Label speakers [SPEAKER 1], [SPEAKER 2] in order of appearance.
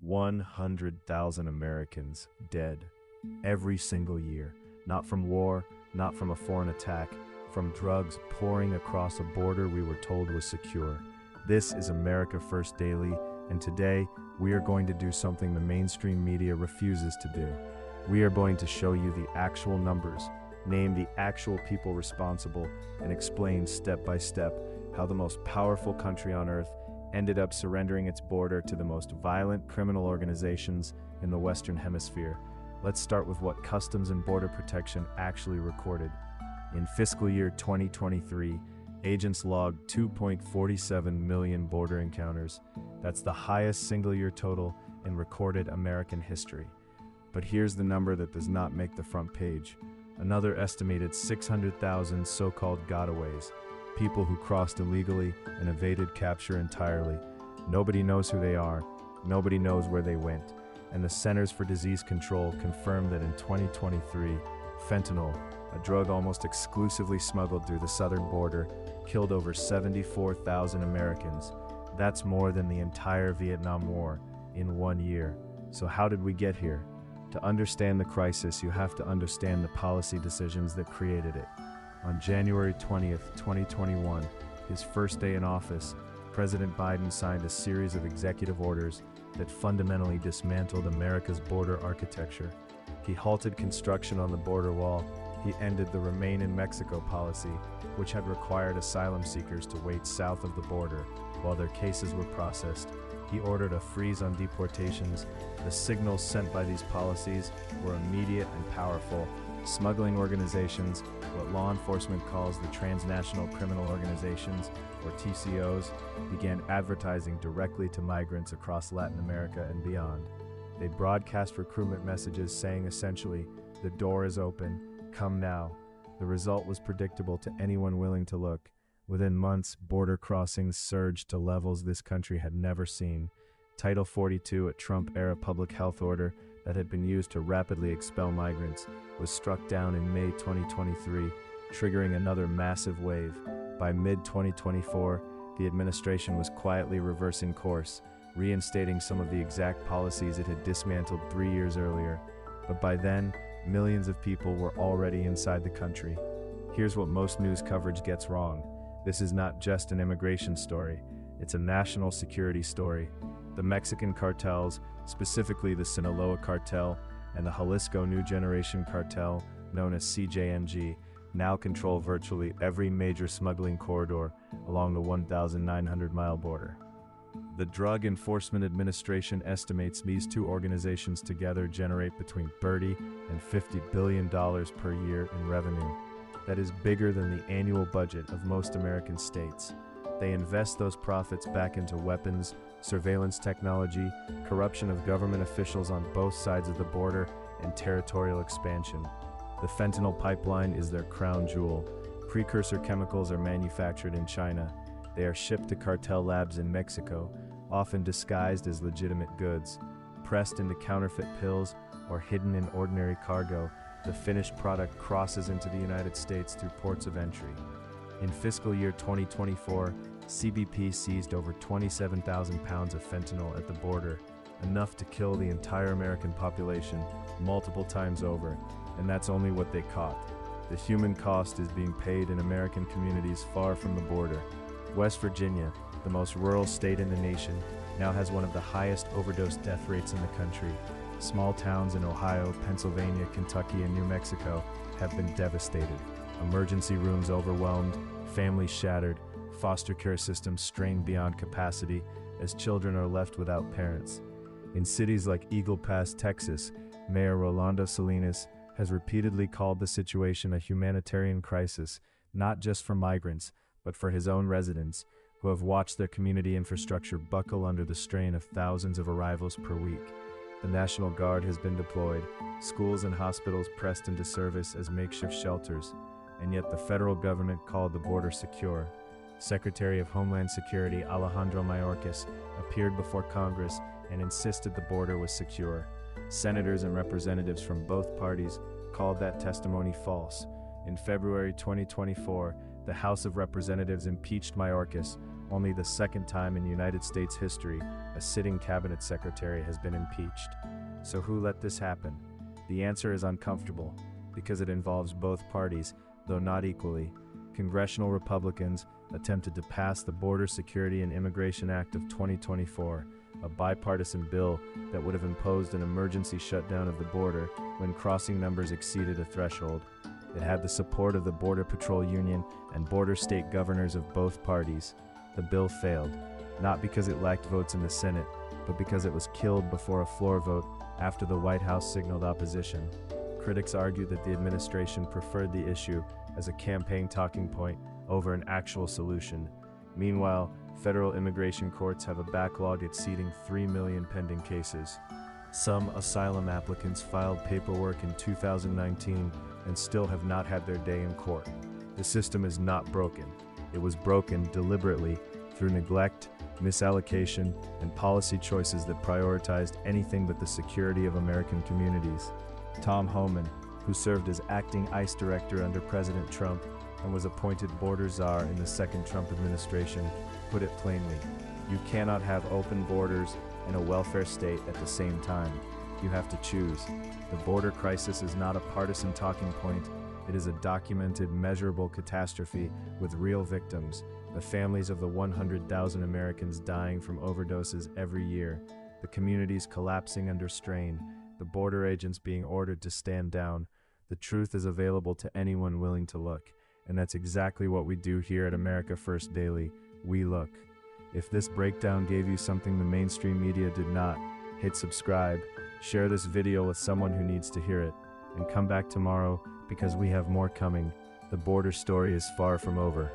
[SPEAKER 1] 100,000 Americans dead every single year, not from war, not from a foreign attack, from drugs pouring across a border we were told was secure. This is America First Daily, and today we are going to do something the mainstream media refuses to do. We are going to show you the actual numbers, name the actual people responsible, and explain step by step how the most powerful country on earth ended up surrendering its border to the most violent criminal organizations in the Western Hemisphere. Let's start with what Customs and Border Protection actually recorded. In fiscal year 2023, agents logged 2.47 million border encounters. That's the highest single-year total in recorded American history. But here's the number that does not make the front page. Another estimated 600,000 so-called gotaways, people who crossed illegally and evaded capture entirely. Nobody knows who they are, nobody knows where they went, and the Centers for Disease Control confirmed that in 2023, fentanyl, a drug almost exclusively smuggled through the southern border, killed over 74,000 Americans. That's more than the entire Vietnam War in 1 year. So how did we get here? To understand the crisis, you have to understand the policy decisions that created it. On January 20th, 2021, his first day in office, President Biden signed a series of executive orders that fundamentally dismantled America's border architecture. He halted construction on the border wall. He ended the Remain in Mexico policy, which had required asylum seekers to wait south of the border while their cases were processed. He ordered a freeze on deportations. The signals sent by these policies were immediate and powerful. Smuggling organizations, what law enforcement calls the transnational criminal organizations, or TCOs, began advertising directly to migrants across Latin America and beyond. They broadcast recruitment messages saying essentially, "The door is open, come now." The result was predictable to anyone willing to look. Within months, border crossings surged to levels this country had never seen. Title 42, a Trump-era public health order that had been used to rapidly expel migrants, was struck down in May 2023, triggering another massive wave. By mid-2024, the administration was quietly reversing course, reinstating some of the exact policies it had dismantled 3 years earlier. But by then, millions of people were already inside the country. Here's what most news coverage gets wrong. This is not just an immigration story, it's a national security story. The Mexican cartels, specifically the Sinaloa cartel and the Jalisco New Generation cartel, known as CJNG, now control virtually every major smuggling corridor along the 1,900-mile border. The Drug Enforcement Administration estimates these two organizations together generate between $30 and $50 billion per year in revenue. That is bigger than the annual budget of most American states. They invest those profits back into weapons, surveillance technology, corruption of government officials on both sides of the border, and territorial expansion. The fentanyl pipeline is their crown jewel. Precursor chemicals are manufactured in China. They are shipped to cartel labs in Mexico, often disguised as legitimate goods. Pressed into counterfeit pills or hidden in ordinary cargo, the finished product crosses into the United States through ports of entry. In fiscal year 2024, CBP seized over 27,000 pounds of fentanyl at the border, enough to kill the entire American population multiple times over, and that's only what they caught. The human cost is being paid in American communities far from the border. West Virginia, the most rural state in the nation, now has one of the highest overdose death rates in the country. Small towns in Ohio, Pennsylvania, Kentucky, and New Mexico have been devastated. Emergency rooms overwhelmed, families shattered, foster care systems strained beyond capacity as children are left without parents. In cities like Eagle Pass, Texas, Mayor Rolando Salinas has repeatedly called the situation a humanitarian crisis, not just for migrants, but for his own residents, who have watched their community infrastructure buckle under the strain of thousands of arrivals per week. The National Guard has been deployed, schools and hospitals pressed into service as makeshift shelters, and yet the federal government called the border secure. Secretary of Homeland Security Alejandro Mayorkas appeared before Congress and insisted the border was secure. Senators and representatives from both parties called that testimony false. In February 2024, the House of Representatives impeached Mayorkas, only the second time in United States history a sitting cabinet secretary has been impeached. So who let this happen? The answer is uncomfortable, because it involves both parties, though not equally. Congressional Republicans attempted to pass the Border Security and Immigration Act of 2024, a bipartisan bill that would have imposed an emergency shutdown of the border when crossing numbers exceeded a threshold. It had the support of the Border Patrol Union and border state governors of both parties. The bill failed, not because it lacked votes in the Senate, but because it was killed before a floor vote after the White House signaled opposition. Critics argue that the administration preferred the issue as a campaign talking point over an actual solution. Meanwhile, federal immigration courts have a backlog exceeding 3 million pending cases. Some asylum applicants filed paperwork in 2019 and still have not had their day in court. The system is not broken. It was broken deliberately through neglect, misallocation, and policy choices that prioritized anything but the security of American communities. Tom Homan, who served as acting ICE director under President Trump and was appointed border czar in the second Trump administration, put it plainly: you cannot have open borders and a welfare state at the same time. You have to choose. The border crisis is not a partisan talking point. It is a documented, measurable catastrophe with real victims, the families of the 100,000 Americans dying from overdoses every year, the communities collapsing under strain, the border agents being ordered to stand down. The truth is available to anyone willing to look, and that's exactly what we do here at America First Daily. We look. If this breakdown gave you something the mainstream media did not, hit subscribe, share this video with someone who needs to hear it, and come back tomorrow because we have more coming. The border story is far from over.